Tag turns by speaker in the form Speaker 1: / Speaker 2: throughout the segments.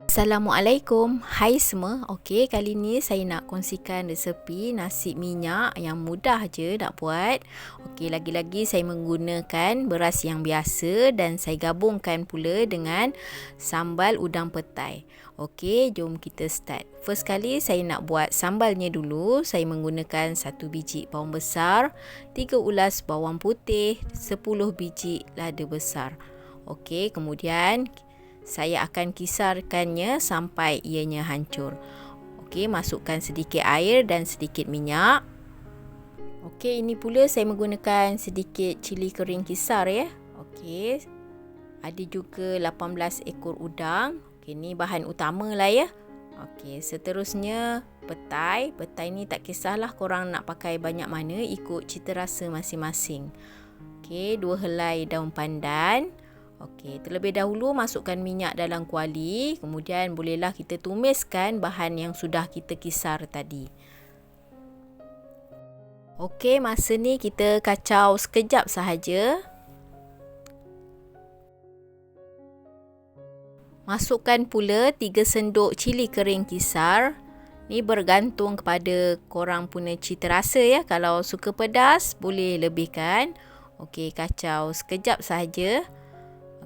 Speaker 1: Assalamualaikum. Hai semua. Okey, kali ni saya nak kongsikan resepi nasi minyak yang mudah je nak buat. Okey, lagi-lagi saya menggunakan beras yang biasa dan saya gabungkan pula dengan sambal udang petai. Okey, jom kita start. First kali saya nak buat sambalnya dulu. Saya menggunakan 1 biji bawang besar, 3 ulas bawang putih, 10 biji lada besar. Okey, kemudian saya akan kisarkannya sampai ianya hancur. Okey, masukkan sedikit air dan sedikit minyak. Okey, ini pula saya menggunakan sedikit cili kering kisar ya. Okey, ada juga 18 ekor udang. Okey, ni bahan utama lah ya. Okey, seterusnya petai. Petai ni tak kisahlah korang nak pakai banyak mana, ikut cita rasa masing-masing. Okey, 2 helai daun pandan. Okey, terlebih dahulu masukkan minyak dalam kuali, kemudian bolehlah kita tumiskan bahan yang sudah kita kisar tadi. Okey, masa ni kita kacau sekejap sahaja. Masukkan pula 3 sendok cili kering kisar. Ni bergantung kepada korang punya cita rasa ya. Kalau suka pedas, boleh lebihkan. Okey, kacau sekejap sahaja.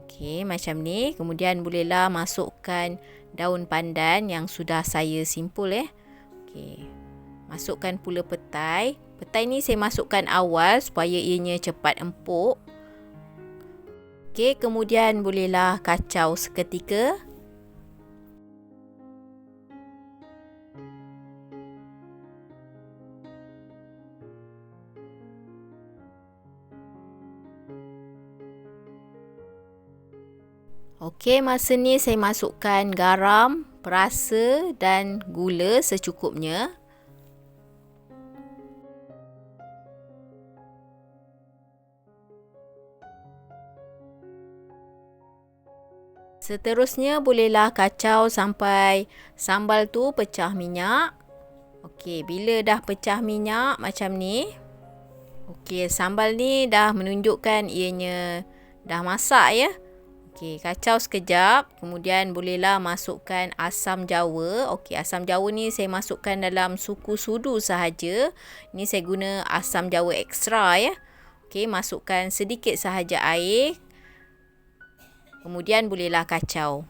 Speaker 1: Okey, macam ni. Kemudian bolehlah masukkan daun pandan yang sudah saya simpul ya. Okey. Masukkan pula petai. Petai ni saya masukkan awal supaya ianya cepat empuk. Okey, kemudian bolehlah kacau seketika. Okey, masa ni saya masukkan garam, perasa dan gula secukupnya. Seterusnya bolehlah kacau sampai sambal tu pecah minyak. Okey, bila dah pecah minyak macam ni. Okey, sambal ni dah menunjukkan ianya dah masak ya. Okey, kacau sekejap. Kemudian bolehlah masukkan asam jawa. Okey, asam jawa ni saya masukkan dalam suku sudu sahaja. Ni saya guna asam jawa ekstra ya. Okey, masukkan sedikit sahaja air. Kemudian bolehlah kacau.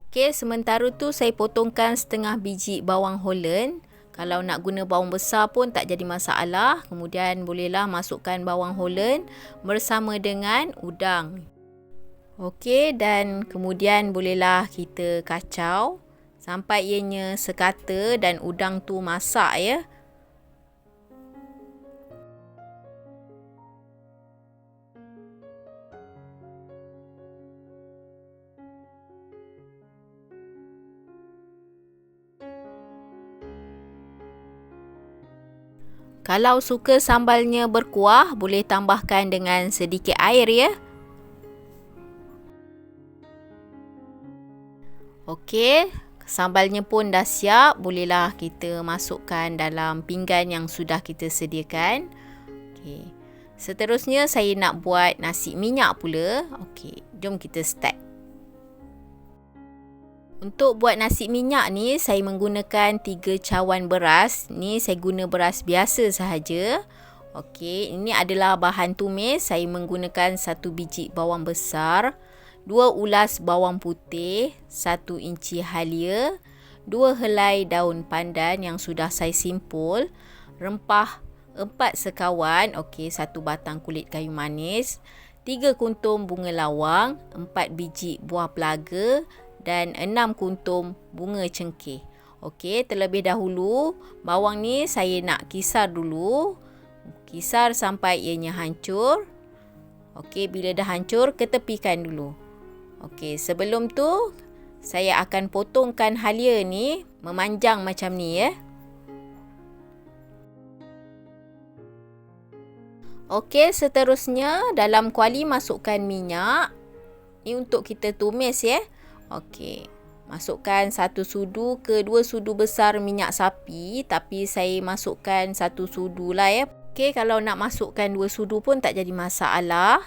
Speaker 1: Okey, sementara tu saya potongkan setengah biji bawang Holland. Kalau nak guna bawang besar pun tak jadi masalah. Kemudian bolehlah masukkan bawang Holland bersama dengan udang. Okey, dan kemudian bolehlah kita kacau sampai ianya sekata dan udang tu masak ya. Kalau suka sambalnya berkuah, boleh tambahkan dengan sedikit air ya. Okey, sambalnya pun dah siap. Bolehlah kita masukkan dalam pinggan yang sudah kita sediakan. Okey. Seterusnya saya nak buat nasi minyak pula. Okey, jom kita start. Untuk buat nasi minyak ni, saya menggunakan 3 cawan beras. Ni saya guna beras biasa sahaja. Okey, ini adalah bahan tumis. Saya menggunakan 1 biji bawang besar, 2 ulas bawang putih, 1 inci halia, 2 helai daun pandan yang sudah saya simpul, rempah 4 sekawan, okey, 1 batang kulit kayu manis, 3 kuntum bunga lawang, 4 biji buah pelaga dan 6 kuntum bunga cengkeh. Okey, terlebih dahulu bawang ni saya nak kisar dulu. Kisar sampai ianya hancur. Okey, bila dah hancur, ketepikan dulu. Okey, sebelum tu saya akan potongkan halia ni memanjang macam ni ya. Okey, seterusnya dalam kuali masukkan minyak. Ni untuk kita tumis ya. Okey, masukkan 1 sudu ke 2 sudu besar minyak sapi, tapi saya masukkan 1 sudu lah ya. Okey, kalau nak masukkan 2 sudu pun tak jadi masalah.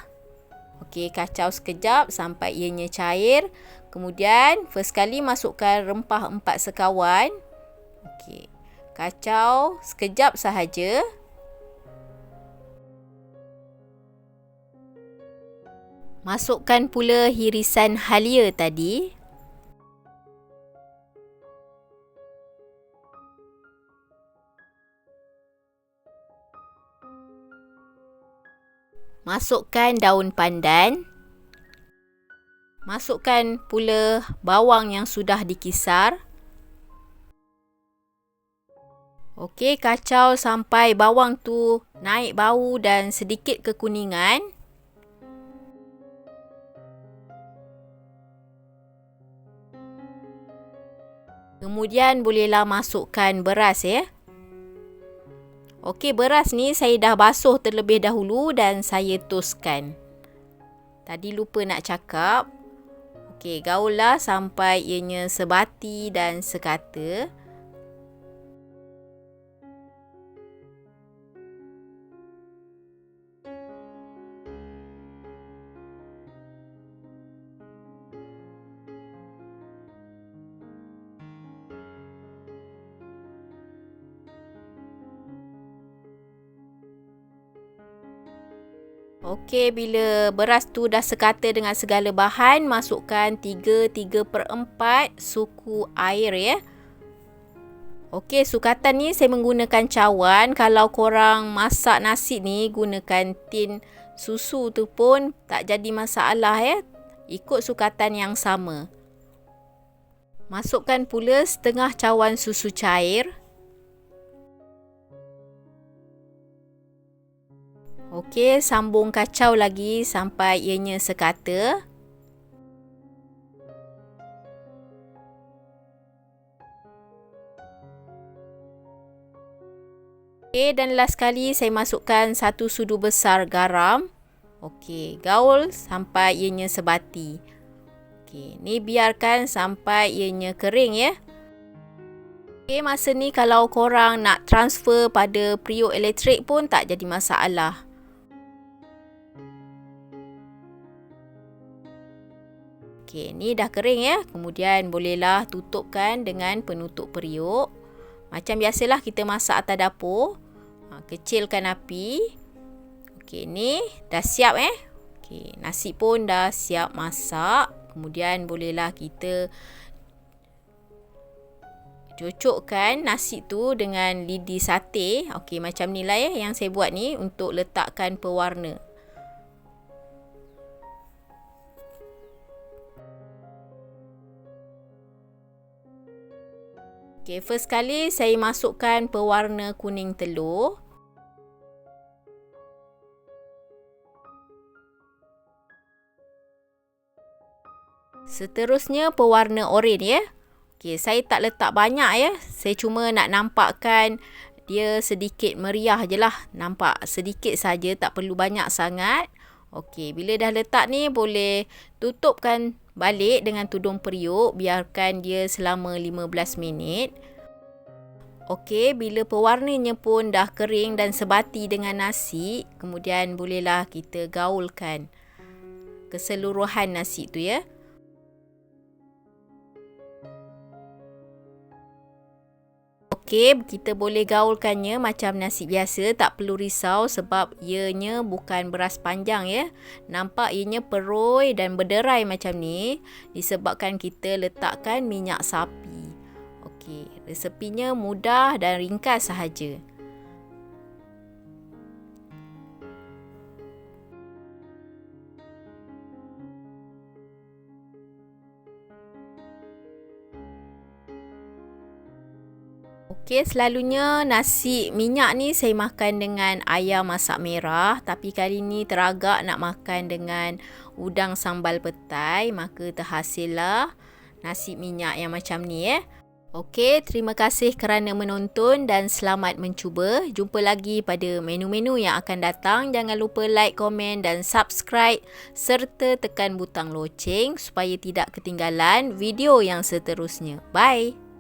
Speaker 1: Okey, kacau sekejap sampai ianya cair. Kemudian first kali masukkan rempah 4 sekawan. Okey, kacau sekejap sahaja. Masukkan pula hirisan halia tadi. Masukkan daun pandan. Masukkan pula bawang yang sudah dikisar. Okey, kacau sampai bawang tu naik bau dan sedikit kekuningan. Kemudian bolehlah masukkan beras ya. Okey, beras ni saya dah basuh terlebih dahulu dan saya toskan. Tadi lupa nak cakap. Okey, gaullah sampai ianya sebati dan sekata. Okey, bila beras tu dah sekata dengan segala bahan, masukkan 3/4 suku air ya. Okey, sukatan ni saya menggunakan cawan. Kalau korang masak nasi ni gunakan tin susu tu pun tak jadi masalah ya. Ikut sukatan yang sama. Masukkan pula setengah cawan susu cair. Okey, sambung kacau lagi sampai ianya sekata. Okey, dan last kali saya masukkan 1 sudu besar garam. Okey, gaul sampai ianya sebati. Okey, ni biarkan sampai ianya kering ya. Okey, masa ni kalau korang nak transfer pada periuk elektrik pun tak jadi masalah. Okey, ni dah kering ya. Kemudian bolehlah tutupkan dengan penutup periuk. Macam biasalah kita masak atas dapur. Kecilkan api. Okey, ni dah siap Okey, nasi pun dah siap masak. Kemudian bolehlah kita cocokkan nasi tu dengan lidi sate. Okey, macam ni lah ya yang saya buat ni untuk letakkan pewarna. Okey, first kali saya masukkan pewarna kuning telur. Seterusnya pewarna oranye ya. Okey, saya tak letak banyak ya. Saya cuma nak nampakkan dia sedikit meriah je lah. Nampak sedikit saja, tak perlu banyak sangat. Okey, bila dah letak ni boleh tutupkan balik dengan tudung periuk. Biarkan dia selama 15 minit. Okey, bila pewarnanya pun dah kering dan sebati dengan nasi, kemudian bolehlah kita gaulkan keseluruhan nasi tu ya. Okey, kita boleh gaulkannya macam nasi biasa, tak perlu risau sebab ianya bukan beras panjang ya. Nampak ianya peroi dan berderai macam ni disebabkan kita letakkan minyak sapi. Okey, resepinya mudah dan ringkas sahaja. Okey, selalunya nasi minyak ni saya makan dengan ayam masak merah. Tapi kali ni teragak nak makan dengan udang sambal petai. Maka terhasillah nasi minyak yang macam ni ya. Okey, terima kasih kerana menonton dan selamat mencuba. Jumpa lagi pada menu-menu yang akan datang. Jangan lupa like, komen dan subscribe serta tekan butang loceng supaya tidak ketinggalan video yang seterusnya. Bye!